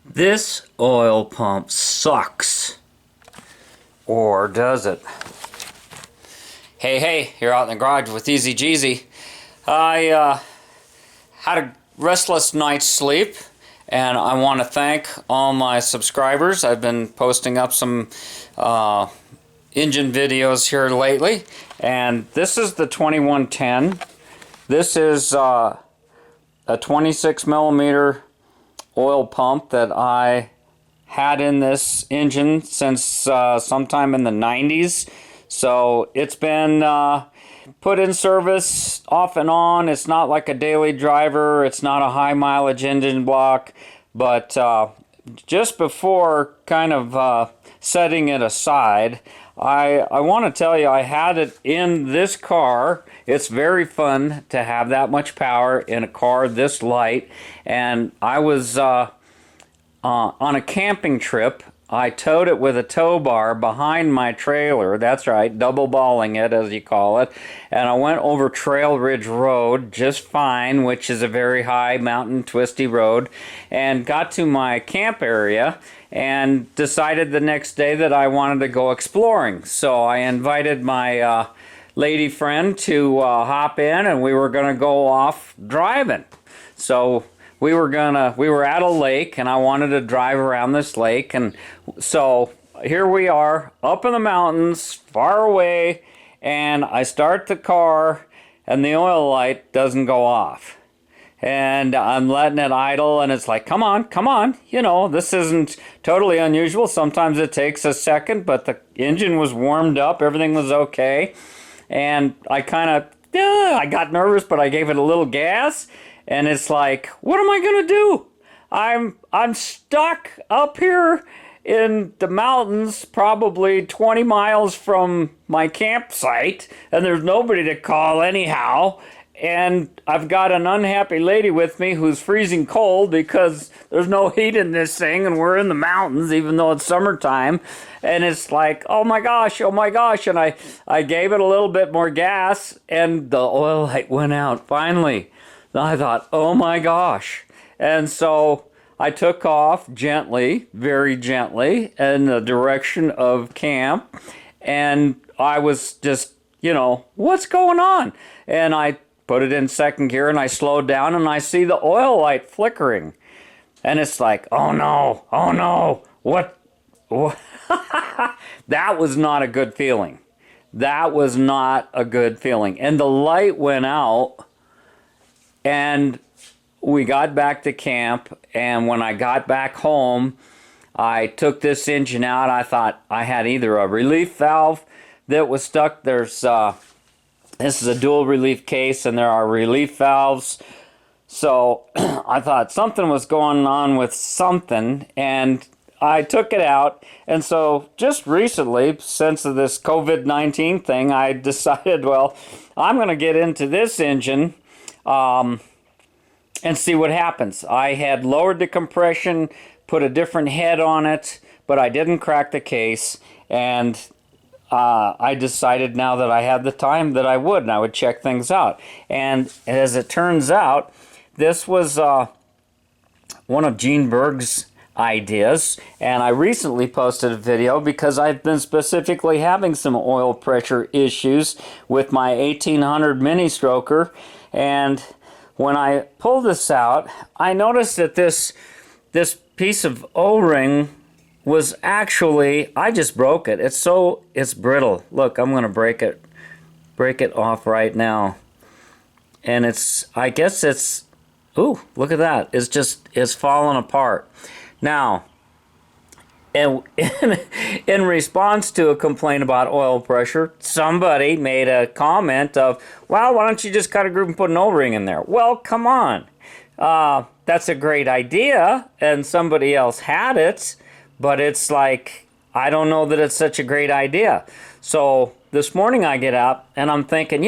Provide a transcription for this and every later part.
This oil pump sucks. Or does it? Hey, you're out in the garage with TheEZGZ. I had a restless night's sleep, and I want to thank all my subscribers. I've been posting up some engine videos here lately, and this is the 2110. This is a 26 millimeter oil pump that I had in this engine since sometime in the 90s. So it's been put in service off and on. It's not like a daily driver. It's not a high mileage engine block. But just before kind of setting it aside, I want to tell you I had it in this car. It's very fun to have that much power in a car this light. And I was on a camping trip. I towed it with a tow bar behind my trailer. That's right, double balling it, as you call it. And I went over Trail Ridge Road just fine, which is a very high mountain twisty road, and got to my camp area and decided the next day that I wanted to go exploring. So I invited my lady friend to hop in, and we were going to go off driving. So we were at a lake, and I wanted to drive around this lake, and so here we are up in the mountains far away, and I start the car and the oil light doesn't go off, and I'm letting it idle, and it's like, come on, you know, this isn't totally unusual. Sometimes it takes a second, but the engine was warmed up, everything was okay, and I got nervous, but I gave it a little gas. And it's like, what am I gonna do? I'm stuck up here in the mountains, probably 20 miles from my campsite, and there's nobody to call anyhow. And I've got an unhappy lady with me who's freezing cold because there's no heat in this thing, and we're in the mountains, even though it's summertime. And it's like, oh my gosh. And I gave it a little bit more gas, and the oil light went out finally. I thought, oh my gosh. And so I took off gently, very gently, in the direction of camp. And I was just, what's going on? And I put it in second gear and I slowed down and I see the oil light flickering. And it's like, oh no, what? That was not a good feeling. That was not a good feeling. And the light went out. And we got back to camp, and when I got back home, I took this engine out. I thought I had either a relief valve that was stuck. This is a dual relief case, and there are relief valves. So I thought something was going on with something, and I took it out. And so just recently, since this COVID-19 thing, I decided, well, I'm going to get into this engine and see what happens. I had lowered the compression, put a different head on it, but I didn't crack the case, and I decided now that I had the time that I would check things out. And as it turns out, this was one of Gene Berg's ideas, and I recently posted a video because I've been specifically having some oil pressure issues with my 1800 mini stroker. And when I pulled this out, I noticed that this piece of O-ring was actually, I just broke it. It's brittle. Look, I'm gonna break it off right now. And I guess it's, ooh, look at that. It's falling apart. Now, in response to a complaint about oil pressure, somebody made a comment of, well, why don't you just cut a groove and put an O-ring in there? Well, come on. That's a great idea, and somebody else had it, but it's like, I don't know that it's such a great idea. So this morning I get up, and I'm thinking,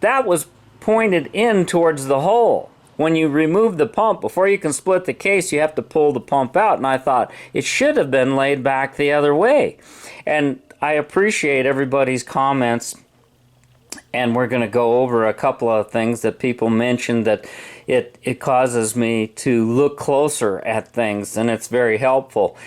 that was pointed in towards the hole. When you remove the pump, before you can split the case, you have to pull the pump out. And I thought it should have been laid back the other way. And I appreciate everybody's comments. And we're going to go over a couple of things that people mentioned that, it causes me to look closer at things, and it's very helpful.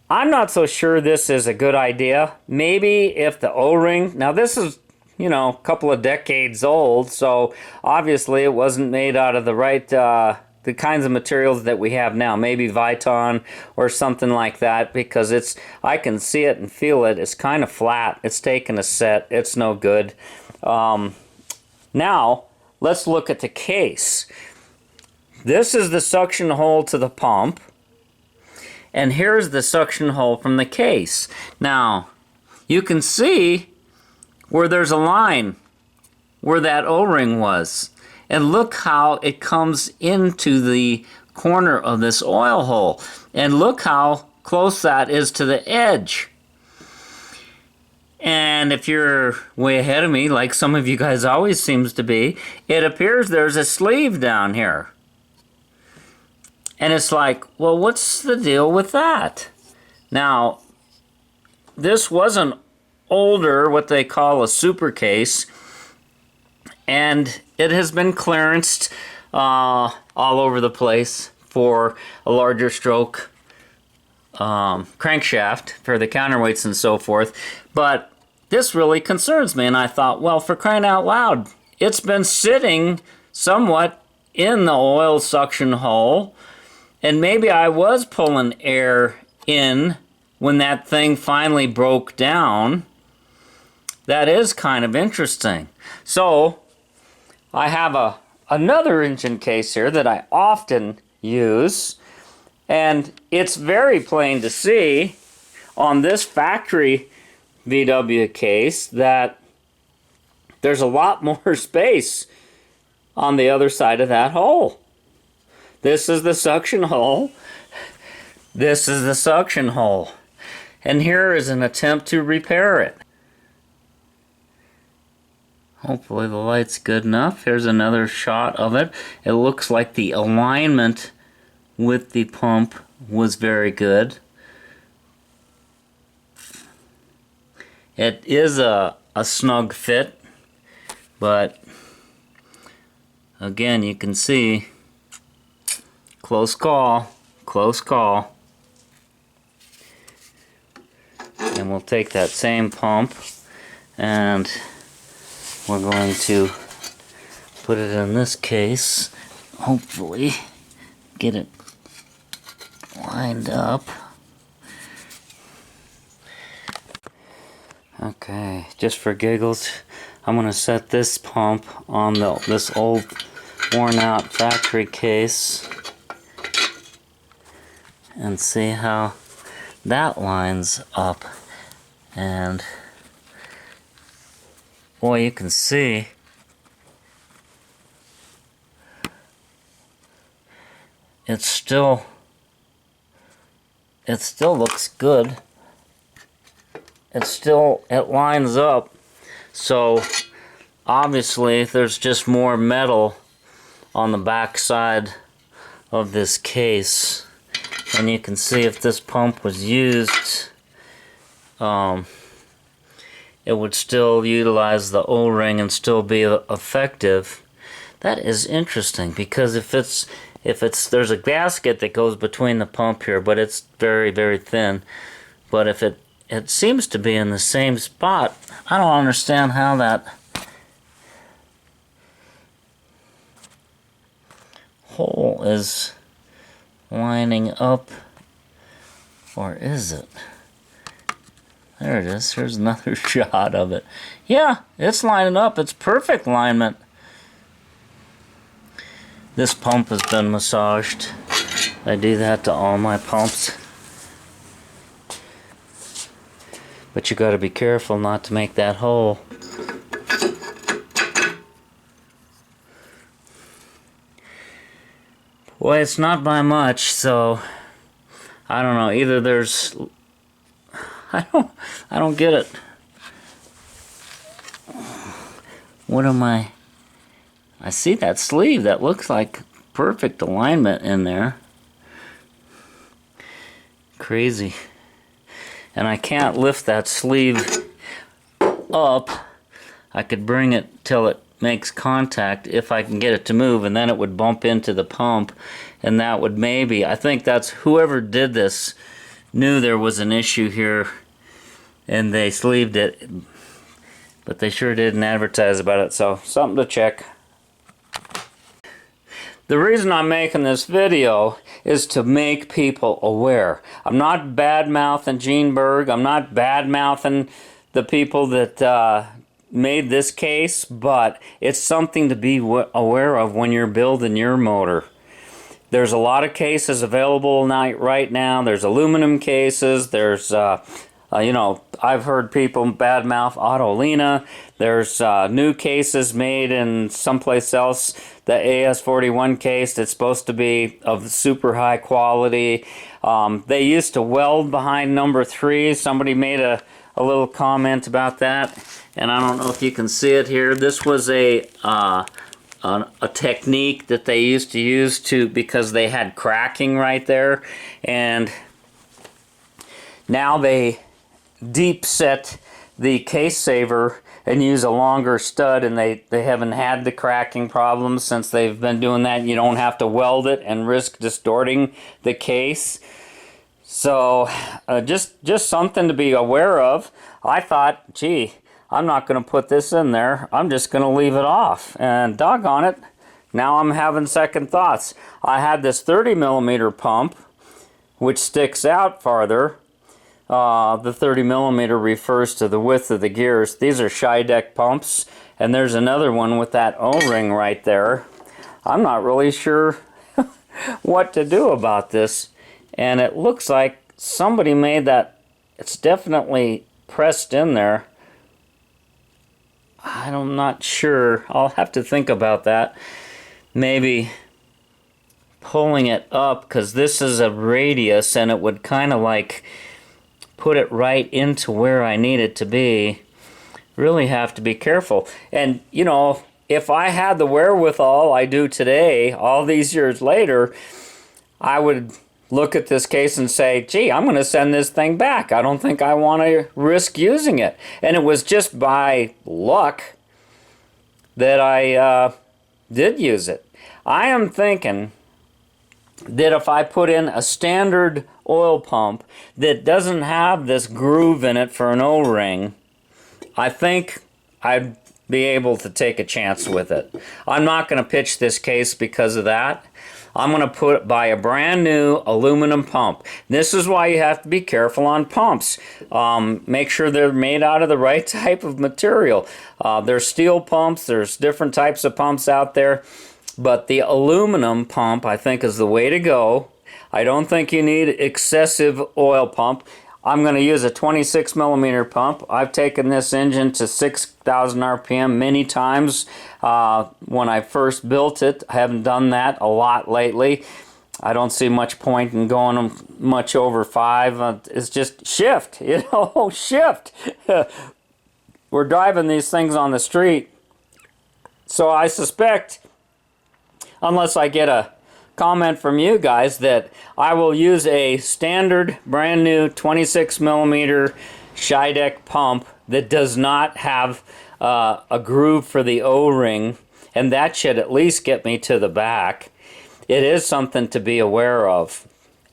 I'm not so sure this is a good idea. Maybe if the O-ring, now this is, you know, a couple of decades old, so obviously it wasn't made out of the right, the kinds of materials that we have now. Maybe Viton or something like that, because it's, I can see it and feel it. It's kind of flat. It's taken a set. It's no good. Now, let's look at the case. This is the suction hole to the pump. And here's the suction hole from the case. Now, you can see where there's a line where that O-ring was. And look how it comes into the corner of this oil hole. And look how close that is to the edge. And if you're way ahead of me, like some of you guys always seems to be, it appears there's a sleeve down here. And it's like, well, what's the deal with that? Now, this was an older, what they call a super case, and it has been clearanced all over the place for a larger stroke crankshaft for the counterweights and so forth. But this really concerns me, and I thought, well, for crying out loud, it's been sitting somewhat in the oil suction hole. And maybe I was pulling air in when that thing finally broke down. That is kind of interesting. So, I have another engine case here that I often use. And it's very plain to see on this factory VW case that there's a lot more space on the other side of that hole. This is the suction hole. This is the suction hole. And here is an attempt to repair it. Hopefully the light's good enough. Here's another shot of it. It looks like the alignment with the pump was very good. It is a snug fit, but again, you can see close call, close call. And we'll take that same pump and we're going to put it in this case, hopefully get it lined up. Okay, just for giggles, I'm going to set this pump on this old worn out factory case and see how that lines up. And boy, you can see it still looks good. It lines up. So obviously there's just more metal on the back side of this case. And you can see if this pump was used, it would still utilize the O-ring and still be effective. That is interesting, because if there's a gasket that goes between the pump here, but it's very, very thin. But if it seems to be in the same spot, I don't understand how that hole is lining up, or is it? There it is. Here's another shot of it. Yeah, it's lining up. It's perfect alignment. This pump has been massaged. I do that to all my pumps. But you got to be careful not to make that hole. Well, it's not by much, so I don't know. Either there's, I don't get it. What am I see that sleeve. That looks like perfect alignment in there. Crazy. And I can't lift that sleeve up. I could bring it till it makes contact, if I can get it to move, and then it would bump into the pump, and that would maybe, I think that's whoever did this knew there was an issue here and they sleeved it, but they sure didn't advertise about it, so something to check. The reason I'm making this video is to make people aware. I'm not bad-mouthing Gene Berg. I'm not bad-mouthing the people that made this case, but it's something to be aware of when you're building your motor. There's a lot of cases available right now. There's aluminum cases. There's, you know, I've heard people badmouth Autolina. There's new cases made in someplace else. The AS41 case that's supposed to be of super high quality. They used to weld behind number 3. Somebody made a little comment about that, and I don't know if you can see it here. This was a technique that they used to use because they had cracking right there, and now they deep set the case saver and use a longer stud, and they haven't had the cracking problems since they've been doing that. You don't have to weld it and risk distorting the case. So just something to be aware of. I thought, gee, I'm not going to put this in there. I'm just going to leave it off. And doggone it, now I'm having second thoughts. I had this 30mm pump, which sticks out farther. The 30mm refers to the width of the gears. These are Scheideck pumps, and there's another one with that O-ring right there. I'm not really sure what to do about this, and it looks like somebody made that. It's definitely pressed in there. I'm not sure. I'll have to think about that. Maybe pulling it up, because this is a radius, and it would kind of like put it right into where I need it to be. Really have to be careful. And, you know, if I had the wherewithal I do today, all these years later, I would look at this case and say, gee, I'm going to send this thing back. I don't think I want to risk using it. And it was just by luck that I did use it. I am thinking that if I put in a standard oil pump that doesn't have this groove in it for an O-ring, I think I'd be able to take a chance with it. I'm not going to pitch this case because of that. I'm going to buy a brand new aluminum pump. This is why you have to be careful on pumps. Make sure they're made out of the right type of material. There's steel pumps, there's different types of pumps out there, but the aluminum pump, I think, is the way to go. I don't think you need excessive oil pump. I'm going to use a 26mm pump. I've taken this engine to 6,000 RPM many times when I first built it. I haven't done that a lot lately. I don't see much point in going much over 5. It's just shift, you know, shift. We're driving these things on the street, so I suspect, unless I get a comment from you guys, that I will use a standard brand new 26mm Scheideck pump that does not have a groove for the O-ring, and that should at least get me to the back. It is something to be aware of,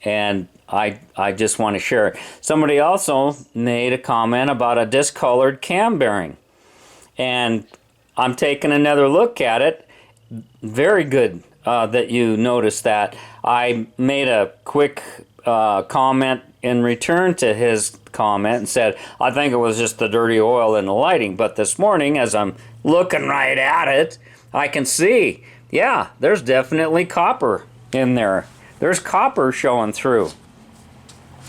and I just want to share it. Somebody also made a comment about a discolored cam bearing, and I'm taking another look at it. Very good that you noticed that. I made a quick comment in return to his comment and said, I think it was just the dirty oil in the lighting. But this morning, as I'm looking right at it, I can see, yeah, there's definitely copper in there. There's copper showing through.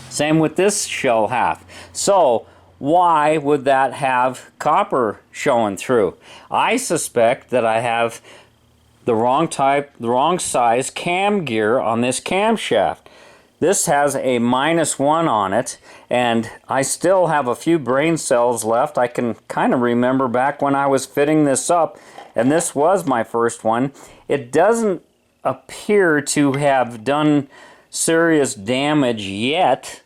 Same with this shell half. So why would that have copper showing through? I suspect that I have the wrong type, the wrong size cam gear on this camshaft. This has a -1 on it, and I still have a few brain cells left. I can kind of remember back when I was fitting this up, and this was my first one. It doesn't appear to have done serious damage yet,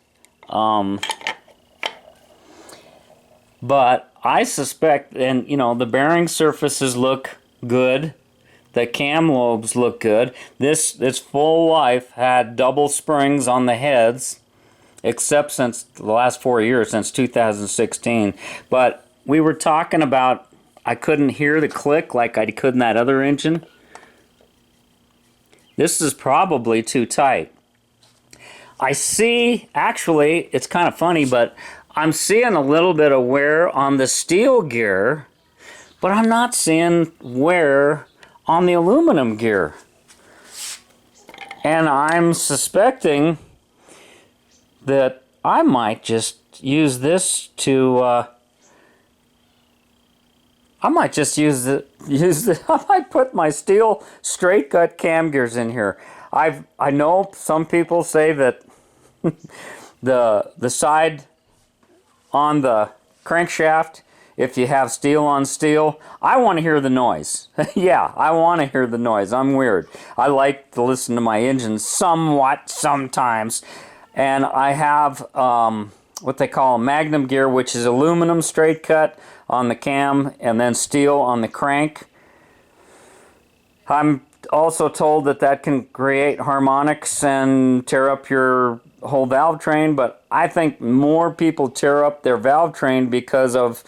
but I suspect, and you know, the bearing surfaces look good. The cam lobes look good. This full life had double springs on the heads, except since the last 4 years, since 2016. But we were talking about, I couldn't hear the click like I could in that other engine. This is probably too tight. I see, actually, it's kind of funny, but I'm seeing a little bit of wear on the steel gear, but I'm not seeing wear on the aluminum gear. And I'm suspecting that I might just use this to, I might put my steel straight cut cam gears in here. I know some people say that the side on the crankshaft, if you have steel on steel, I want to hear the noise. Yeah, I want to hear the noise. I'm weird. I like to listen to my engine somewhat sometimes. And I have what they call a magnum gear, which is aluminum straight cut on the cam and then steel on the crank. I'm also told that that can create harmonics and tear up your whole valve train, but I think more people tear up their valve train because of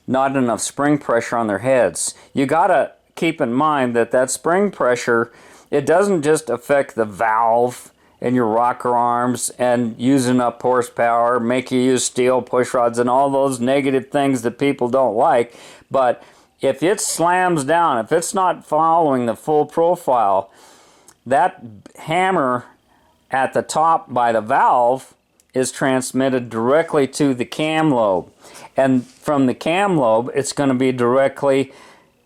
not enough spring pressure on their heads. You gotta keep in mind that that spring pressure, it doesn't just affect the valve and your rocker arms and using up horsepower, make you use steel push rods and all those negative things that people don't like, but if it slams down, if it's not following the full profile, that hammer at the top by the valve is transmitted directly to the cam lobe. And from the cam lobe, it's going to be directly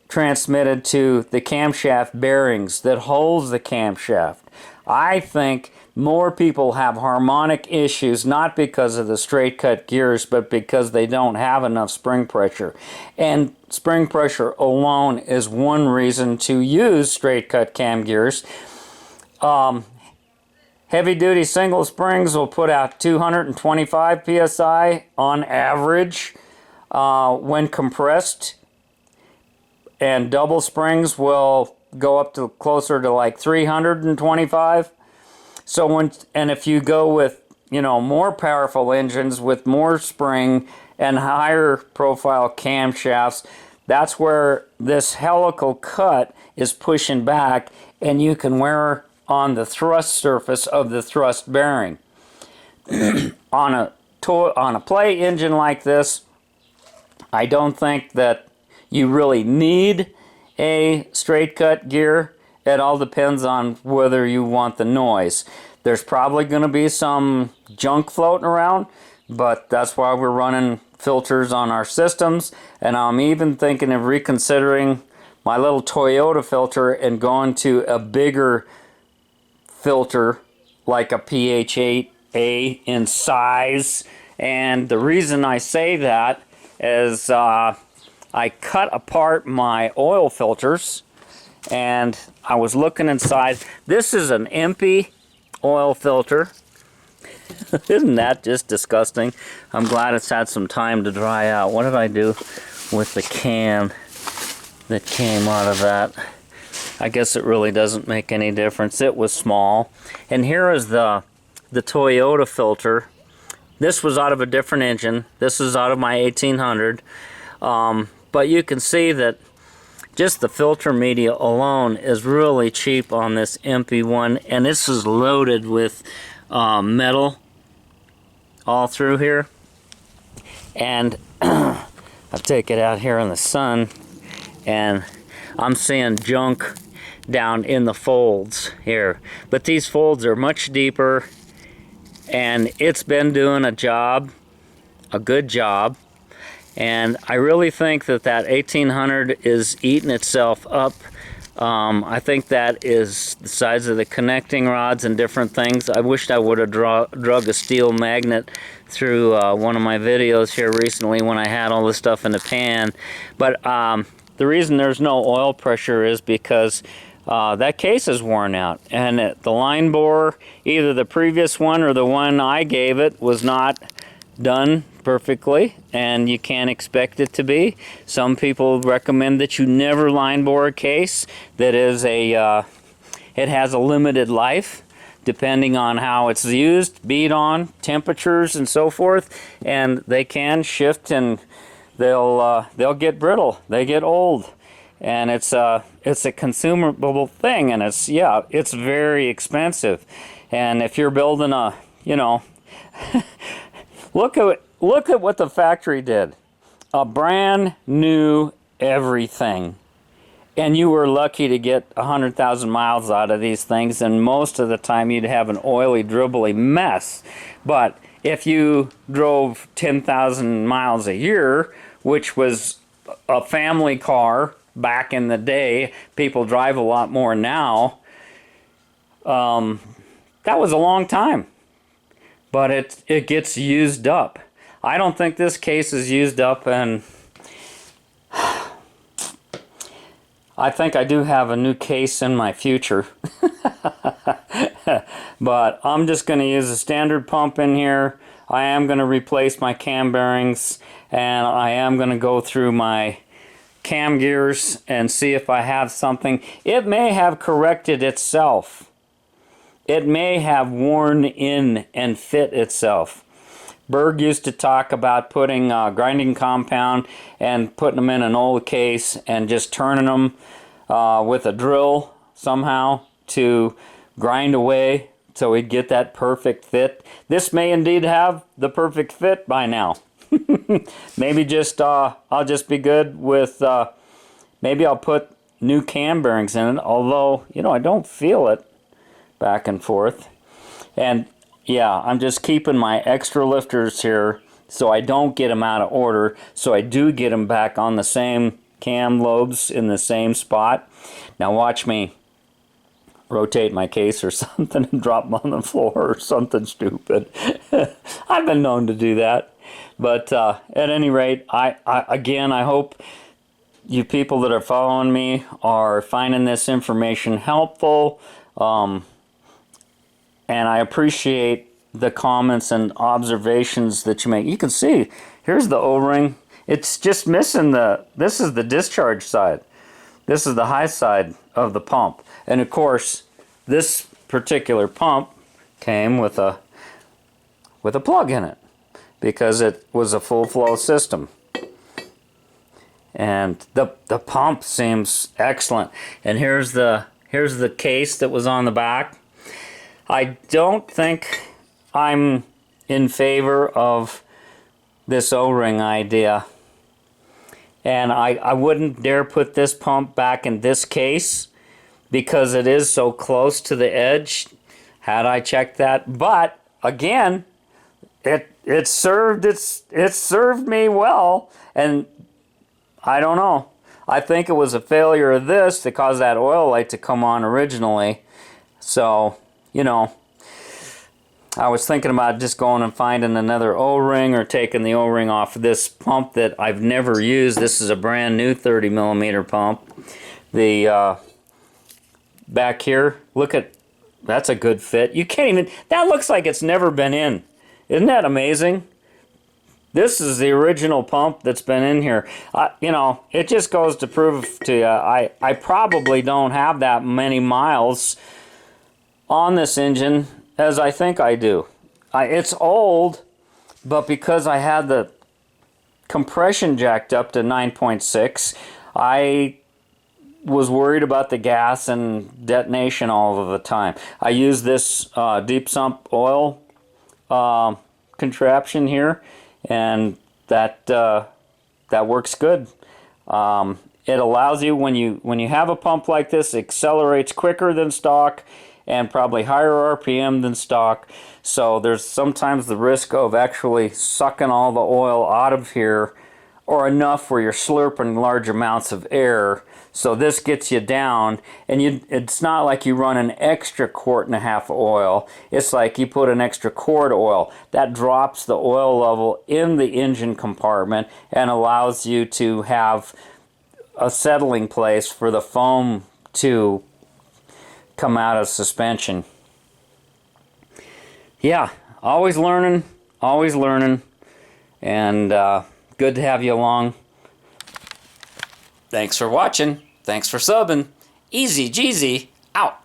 transmitted to the camshaft bearings that holds the camshaft. I think more people have harmonic issues, not because of the straight cut gears, but because they don't have enough spring pressure. And spring pressure alone is one reason to use straight cut cam gears. Heavy duty single springs will put out 225 psi on average when compressed, and double springs will go up to closer to like 325. So and if you go with, you know, more powerful engines with more spring and higher profile camshafts, that's where this helical cut is pushing back, and you can wear on the thrust surface of the thrust bearing. on a play engine like this, I don't think that you really need a straight cut gear. It all depends on whether you want the noise. There's probably going to be some junk floating around, but that's why we're running filters on our systems, and I'm even thinking of reconsidering my little Toyota filter and going to a bigger filter like a PH8A in size. And the reason I say that is I cut apart my oil filters and I was looking inside. This is an empty oil filter. Isn't that just disgusting? I'm glad it's had some time to dry out. What did I do with the can that came out of that? I guess it really doesn't make any difference. It was small. And here is the Toyota filter. This was out of a different engine. This is out of my 1800. But you can see that just the filter media alone is really cheap on this empty one. And this is loaded with metal all through here. And I take it out here in the sun, and I'm seeing junk down in the folds here. But these folds are much deeper, and it's been doing a job, a good job. And I really think that 1800 is eating itself up. I think that is the size of the connecting rods and different things. I wished I would have drug a steel magnet through one of my videos here recently when I had all this stuff in the pan. But the reason there's no oil pressure is because that case is worn out. And the line bore, either the previous one or the one I gave it, was not done perfectly, and you can't expect it to be. Some people recommend that you never line bore a case that is it has a limited life, depending on how it's used, bead on, temperatures, and so forth, and they can shift and they'll get brittle, they get old, and it's a consumable thing, and it's very expensive. And if you're building a, look at what the factory did, a brand new everything, and you were lucky to get 100,000 miles out of these things, and most of the time you'd have an oily, dribbly mess. But if you drove 10,000 miles a year, which was a family car back in the day, people drive a lot more now, that was a long time. But it gets used up. I don't think this case is used up, and I think I do have a new case in my future. But I'm just going to use a standard pump in here. I am going to replace my cam bearings, and I am going to go through my cam gears and see if I have something. It may have corrected itself. It may have worn in and fit itself. Berg used to talk about putting grinding compound and putting them in an old case and just turning them with a drill somehow to grind away so we'd get that perfect fit. This may indeed have the perfect fit by now. Maybe just I'll just be good with, maybe I'll put new cam bearings in it, although, I don't feel it back and forth. And yeah, I'm just keeping my extra lifters here so I don't get them out of order, so I do get them back on the same cam lobes in the same spot. Now watch me rotate my case or something and drop them on the floor or something stupid. I've been known to do that. But at any rate, I hope you people that are following me are finding this information helpful. And I appreciate the comments and observations that you make. You can see, here's the O-ring. It's just missing this is the discharge side. This is the high side of the pump. And of course, this particular pump came with a plug in it because it was a full flow system. And the pump seems excellent. And here's the case that was on the back. I don't think I'm in favor of this O-ring idea. And I wouldn't dare put this pump back in this case because it is so close to the edge. Had I checked that, but again, it served me well, and I don't know. I think it was a failure of this that caused that oil light to come on originally. So, I was thinking about just going and finding another O-ring or taking the O-ring off of this pump that I've never used. This is a brand new 30 millimeter pump. The back here, look at, that's a good fit. You can't even, that looks like it's never been in. Isn't that amazing? This is the original pump that's been in here. It just goes to prove to you, I probably don't have that many miles on this engine as I think I do. It's old, but because I had the compression jacked up to 9.6, I was worried about the gas and detonation all of the time. I use this deep sump oil contraption here, and that works good. It allows you, when you have a pump like this, it accelerates quicker than stock and probably higher RPM than stock. So there's sometimes the risk of actually sucking all the oil out of here, or enough where you're slurping large amounts of air. So this gets you down, and it's not like you run an extra 1.5 quarts of oil. It's like you put an extra quart of oil. That drops the oil level in the engine compartment and allows you to have a settling place for the foam to come out of suspension. Yeah, always learning, always learning. And good to have you along. Thanks for watching. Thanks for subbing. TheEZGZ out.